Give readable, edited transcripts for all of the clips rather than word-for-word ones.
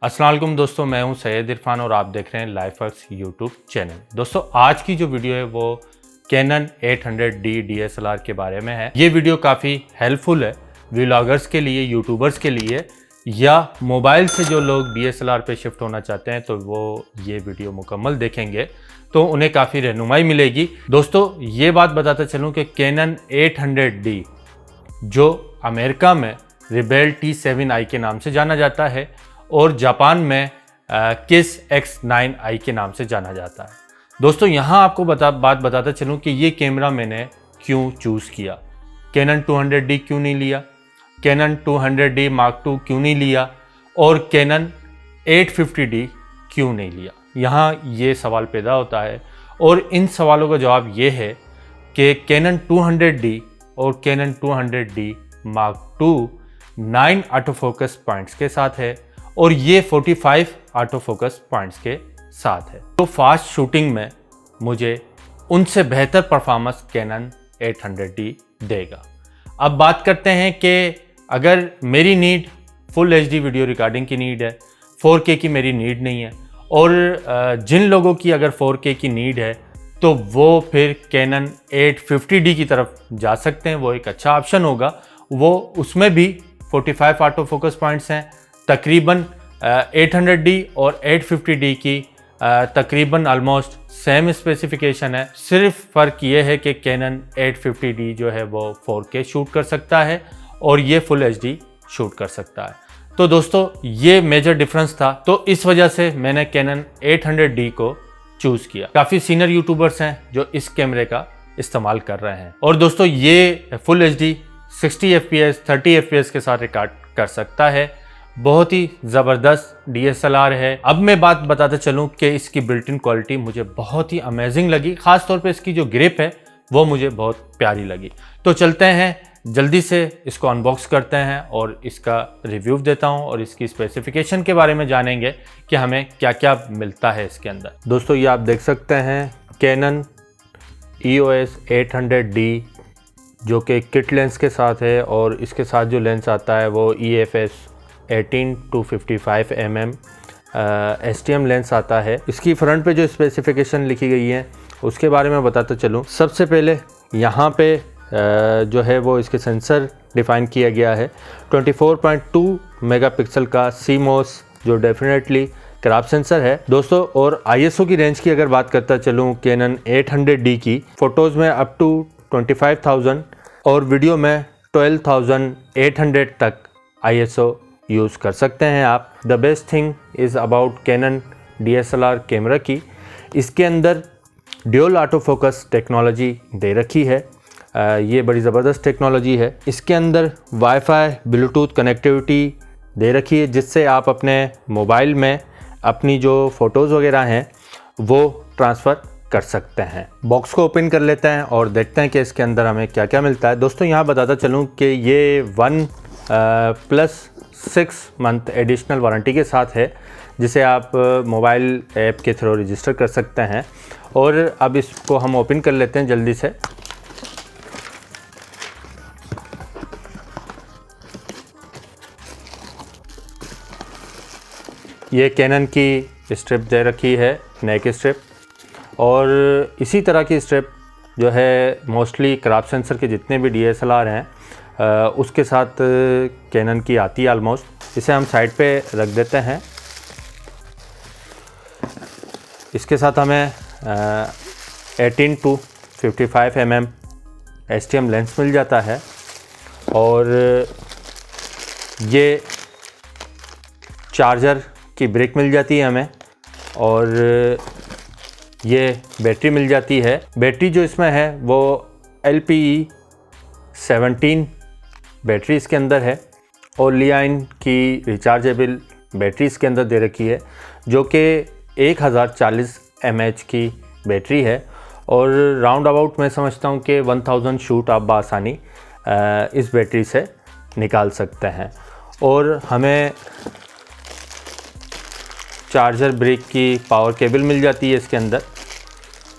अस्सलाम वालेकुम दोस्तों, मैं हूं सैयद इरफान और आप देख रहे हैं लाइफवर्क्स यूट्यूब चैनल। दोस्तों आज की जो वीडियो है वो कैनन 800D DSLR के बारे में है। ये वीडियो काफ़ी हेल्पफुल है व्लॉगर्स के लिए, यूट्यूबर्स के लिए, या मोबाइल से जो लोग DSLR पे शिफ्ट होना चाहते हैं तो वो ये वीडियो मुकम्मल देखेंगे तो उन्हें काफ़ी रहनुमाई मिलेगी। दोस्तों ये बात बताता चलूँ कि कैनन 800D जो अमेरिका में रिबेल T7i के नाम से जाना जाता है और जापान में किस X9i के नाम से जाना जाता है। दोस्तों यहाँ आपको बात बताता चलूँ कि ये कैमरा मैंने क्यों चूज़ किया, कैनन 200D क्यों नहीं लिया, कैनन 200D Mark II क्यों नहीं लिया और कैनन 850D क्यों नहीं लिया। यहाँ ये सवाल पैदा होता है और इन सवालों का जवाब ये है कि कैनन 200D और Canon 200D Mark II 9 auto focus points के साथ है और ये 45 ऑटो फोकस पॉइंट्स के साथ है। तो फास्ट शूटिंग में मुझे उनसे बेहतर परफॉर्मेंस कैनन 800D देगा। अब बात करते हैं कि अगर मेरी need full HD video recording की नीड है, 4K की मेरी नीड नहीं है, और जिन लोगों की अगर 4K की नीड है तो वो फिर कैनन 850D की तरफ जा सकते हैं। वो एक अच्छा ऑप्शन होगा। वो उसमें भी 45 ऑटो फोकस पॉइंट्स हैं, तकरीबन 800D और 850D की तकरीबन ऑलमोस्ट सेम स्पेसिफिकेशन है। सिर्फ फ़र्क ये है कि कैनन 850D जो है वो 4K शूट कर सकता है और ये फुल HD शूट कर सकता है। तो दोस्तों ये मेजर डिफरेंस था, तो इस वजह से मैंने कैनन 800D को चूज़ किया। काफ़ी सीनियर यूट्यूबर्स हैं जो इस कैमरे का इस्तेमाल कर रहे हैं और दोस्तों ये फुल HD 60 FPS 30 FPS के साथ रिकॉर्ड कर सकता है। बहुत ही ज़बरदस्त DSLR है। अब मैं बात बताता चलूँ कि इसकी बिल्ट इन क्वालिटी मुझे बहुत ही अमेजिंग लगी। ख़ास तौर पे इसकी जो ग्रिप है वो मुझे बहुत प्यारी लगी। तो चलते हैं, जल्दी से इसको अनबॉक्स करते हैं और इसका रिव्यू देता हूं और इसकी स्पेसिफिकेशन के बारे में जानेंगे कि हमें क्या क्या मिलता है इसके अंदर। दोस्तों ये आप देख सकते हैं कैनन EOS 800D जो कि किट लेंस के साथ है और इसके साथ जो लेंस आता है वो EFS 18-55 mm STM लेंस आता है। इसकी फ्रंट पे जो स्पेसिफिकेशन लिखी गई है उसके बारे में बताता चलूँ। सबसे पहले यहाँ पे जो है वो इसके सेंसर डिफ़ाइन किया गया है। 24.2 मेगापिक्सल का CMOS जो डेफिनेटली क्रॉप सेंसर है दोस्तों। और ISO की रेंज की अगर बात करता चलूँ कैनन 800D की, फ़ोटोज़ में अप टू 25,000 और वीडियो में 12,800 तक ISO यूज़ कर सकते हैं आप। The best thing is about Canon DSLR camera की, इसके अंदर ड्यूल ऑटो फोकस टेक्नोलॉजी दे रखी है। ये बड़ी ज़बरदस्त टेक्नोलॉजी है। इसके अंदर वाईफाई ब्लूटूथ कनेक्टिविटी दे रखी है जिससे आप अपने मोबाइल में अपनी जो फ़ोटोज़ वगैरह हैं वो ट्रांसफ़र कर सकते हैं। बॉक्स को ओपन कर लेते हैं और देखते हैं कि इसके अंदर हमें क्या क्या मिलता है। दोस्तों यहाँ बताता चलूँ कि ये 1+6 मंथ एडिशनल वारंटी के साथ है जिसे आप मोबाइल ऐप के थ्रू रजिस्टर कर सकते हैं। और अब इसको हम ओपन कर लेते हैं जल्दी से। ये कैनन की स्ट्रिप दे रखी है, नेक स्ट्रिप, और इसी तरह की स्ट्रिप जो है मोस्टली क्रॉप सेंसर के जितने भी DSLR हैं उसके साथ कैनन की आती है ऑलमोस्ट। इसे हम साइड पे रख देते हैं। इसके साथ हमें 18-55 mm STM लेंस मिल जाता है और ये चार्जर की ब्रिक मिल जाती है हमें और ये बैटरी मिल जाती है। बैटरी जो इसमें है वो LPE 17 बैटरी इसके अंदर है और लियाइन की रिचार्जेबल बैटरी इसके अंदर दे रखी है जो कि 1040 mAh की बैटरी है और राउंड अबाउट मैं समझता हूँ कि 1000 शूट आप बआसानी इस बैटरी से निकाल सकते हैं। और हमें चार्जर ब्रिक की पावर केबल मिल जाती है इसके अंदर।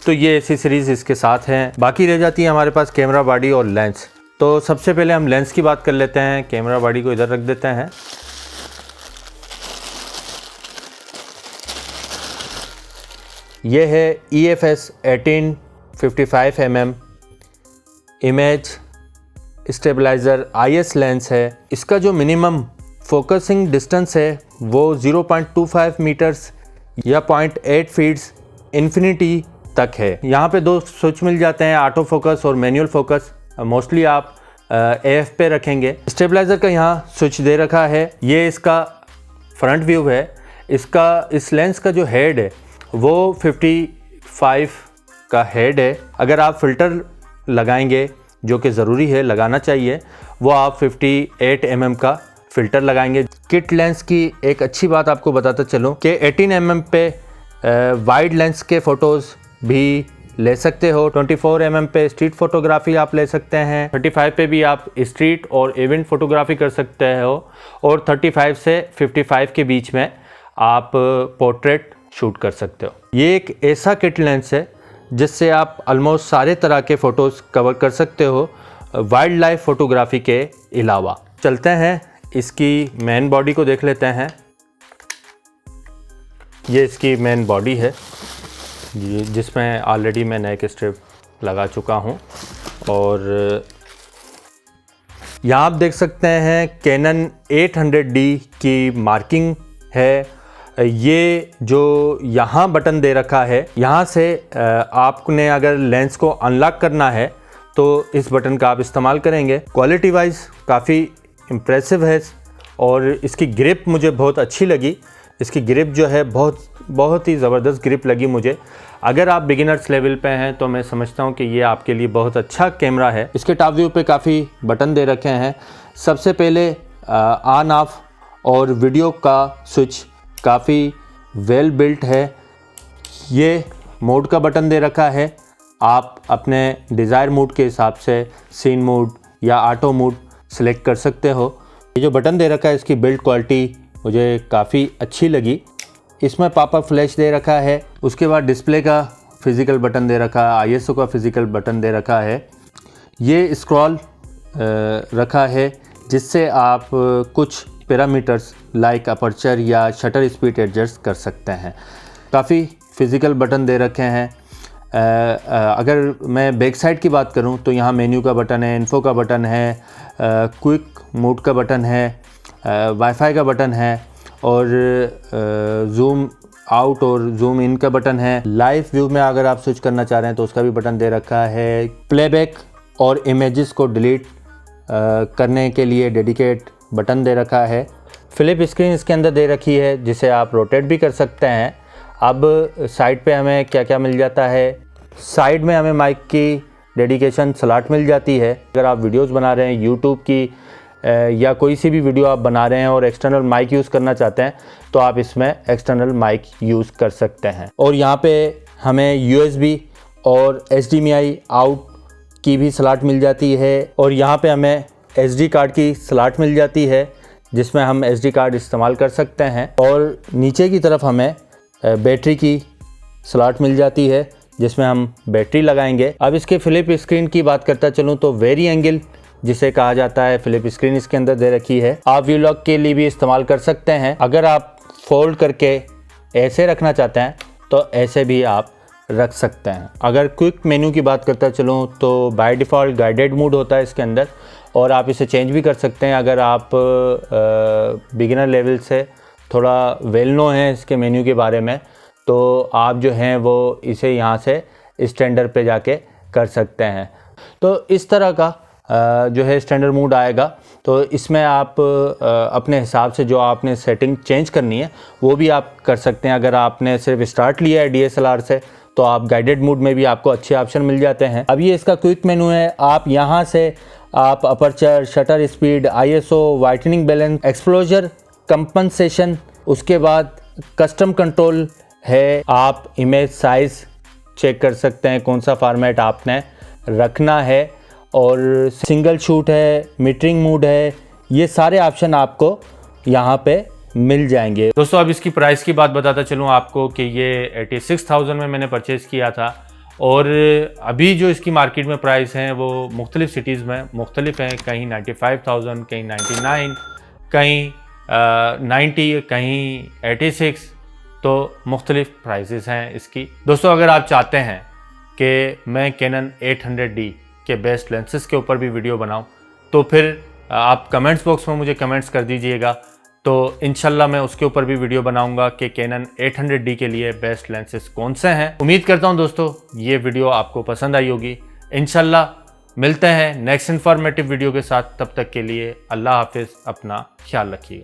तो ये एसेसरीज़ इसके साथ हैं। बाकी रह जाती है हमारे पास कैमरा बॉडी और लेंस। तो सबसे पहले हम लेंस की बात कर लेते हैं। कैमरा बॉडी को इधर रख देते हैं ये है EFS 1855 mm image stabiliser IS lens है। इसका जो मिनिमम फोकसिंग डिस्टेंस है वो 0.25 मीटर्स या 0.8 फीट्स इन्फिनिटी तक है। यहाँ पे दो स्विच मिल जाते हैं, ऑटो फोकस और मैनुअल फोकस। मोस्टली आप AF पे रखेंगे। स्टेबलाइज़र का यहाँ स्विच दे रखा है। ये इसका फ्रंट व्यू है। इस लेंस का जो हेड है वो 55 का हेड है। अगर आप फ़िल्टर लगाएंगे, जो कि ज़रूरी है, लगाना चाहिए, वो आप 58 mm का फ़िल्टर लगाएंगे। किट लेंस की एक अच्छी बात आपको बताता चलूँ कि 18 mm पे वाइड लेंस के फ़ोटोज़ भी ले सकते हो। 24 mm पे स्ट्रीट फोटोग्राफी आप ले सकते हैं। 35 पे भी आप स्ट्रीट और इवेंट फोटोग्राफी कर सकते हो और 35 से 55 के बीच में आप पोर्ट्रेट शूट कर सकते हो। ये एक ऐसा किट लेंस है जिससे आप ऑलमोस्ट सारे तरह के फ़ोटोज़ कवर कर सकते हो, वाइल्ड लाइफ फोटोग्राफी के अलावा। चलते हैं इसकी मेन बॉडी को देख लेते हैं। ये इसकी मेन बॉडी है जिसमें ऑलरेडी मैं नेक स्ट्रिप लगा चुका हूँ और यहाँ आप देख सकते हैं कैनन 800D की मार्किंग है। ये जो यहाँ बटन दे रखा है, यहाँ से आपने अगर लेंस को अनलॉक करना है तो इस बटन का आप इस्तेमाल करेंगे। क्वालिटी वाइज काफ़ी इम्प्रेसिव है और इसकी ग्रिप मुझे बहुत अच्छी लगी। इसकी ग्रिप जो है बहुत ही ज़बरदस्त ग्रिप लगी मुझे। अगर आप बिगिनर्स लेवल पे हैं तो मैं समझता हूँ कि ये आपके लिए बहुत अच्छा कैमरा है। इसके टॉप व्यू पे काफ़ी बटन दे रखे हैं। सबसे पहले ऑन ऑफ और वीडियो का स्विच काफ़ी वेल बिल्ट है। ये मोड का बटन दे रखा है। आप अपने डिज़ायर मूड के हिसाब से सीन मूड या ऑटो मूड सेलेक्ट कर सकते हो। ये जो बटन दे रखा है इसकी बिल्ड क्वालिटी मुझे काफ़ी अच्छी लगी। इसमें पॉपअप फ्लैश दे रखा है। उसके बाद डिस्प्ले का फिज़िकल बटन दे रखा है, ISO का फिज़िकल बटन दे रखा है। ये स्क्रॉल रखा है जिससे आप कुछ पैरामीटर्स लाइक अपर्चर या शटर स्पीड एडजस्ट कर सकते हैं। काफ़ी फिज़िकल बटन दे रखे हैं। अगर मैं बैक साइड की बात करूं तो यहाँ मेन्यू का बटन है, इन्फो का बटन है, क्विक मोड का बटन है, वाईफाई का बटन है और जूम आउट और जूम इन का बटन है। लाइव व्यू में अगर आप स्विच करना चाह रहे हैं तो उसका भी बटन दे रखा है। प्लेबैक और इमेजेस को डिलीट करने के लिए डेडिकेट बटन दे रखा है। फ्लिप स्क्रीन इसके अंदर दे रखी है जिसे आप रोटेट भी कर सकते हैं। अब साइड पे हमें क्या क्या मिल जाता है। साइड में हमें माइक की डेडिकेशन स्लॉट मिल जाती है। अगर आप वीडियोस बना रहे हैं यूट्यूब की या कोई सी भी वीडियो आप बना रहे हैं और एक्सटर्नल माइक यूज़ करना चाहते हैं तो आप इसमें एक्सटर्नल माइक यूज़ कर सकते हैं। और यहाँ पे हमें USB और HDMI आउट की भी स्लॉट मिल जाती है और यहाँ पे हमें SD कार्ड की स्लॉट मिल जाती है जिसमें हम SD कार्ड इस्तेमाल कर सकते हैं। और नीचे की तरफ हमें बैटरी की स्लॉट मिल जाती है जिसमें हम बैटरी लगाएंगे। अब इसके फ्लिप स्क्रीन की बात करता चलूँ तो वेरी एंगल जिसे कहा जाता है, फ्लिप स्क्रीन इसके अंदर दे रखी है। आप व्लॉग के लिए भी इस्तेमाल कर सकते हैं। अगर आप फोल्ड करके ऐसे रखना चाहते हैं तो ऐसे भी आप रख सकते हैं। अगर क्विक मेन्यू की बात करता चलूँ तो बाय डिफ़ॉल्ट गाइडेड मोड होता है इसके अंदर और आप इसे चेंज भी कर सकते हैं। अगर आप बिगिनर लेवल से थोड़ा वेल नो है इसके मेन्यू के बारे में तो आप जो हैं वो इसे यहाँ से स्टैंडर्ड पे जाके कर सकते हैं। तो इस तरह का जो है स्टैंडर्ड मोड आएगा। तो इसमें आप अपने हिसाब से जो आपने सेटिंग चेंज करनी है वो भी आप कर सकते हैं। अगर आपने सिर्फ स्टार्ट लिया है DSLR से तो आप गाइडेड मोड में भी आपको अच्छे ऑप्शन मिल जाते हैं। अब ये इसका क्विक मेनू है। आप यहाँ से आप aperture, shutter speed, ISO, whitening balance, exposure compensation, उसके बाद कस्टम कंट्रोल है। आप इमेज साइज़ चेक कर सकते हैं कौन सा फॉर्मेट आपने रखना है और सिंगल शूट है, मीटरिंग मोड है। ये सारे ऑप्शन आपको यहाँ पे मिल जाएंगे। दोस्तों अब इसकी प्राइस की बात बताता चलूँ आपको कि ये 86,000 में मैंने परचेज़ किया था और अभी जो इसकी मार्केट में प्राइस हैं वो मुख्तलिफ सिटीज़ में मुख्तलिफ हैं। कहीं 95,000, कहीं 99, कहीं 90, कहीं 86। तो मुख्तलिफ प्राइसेस हैं इसकी। दोस्तों अगर आप चाहते हैं कि मैं कैनन 800D के बेस्ट लेंसेज के ऊपर भी वीडियो बनाऊं तो फिर आप कमेंट्स बॉक्स में मुझे कमेंट्स कर दीजिएगा, तो इंशाल्लाह मैं उसके ऊपर भी वीडियो बनाऊंगा कि कैनन 800D के लिए बेस्ट लेंसेज कौन से हैं। उम्मीद करता हूं दोस्तों ये वीडियो आपको पसंद आई होगी। इंशाल्लाह मिलते हैं नेक्स्ट इन्फॉर्मेटिव वीडियो के साथ, तब तक के लिए अल्लाह हाफिज़, अपना ख्याल रखिएगा।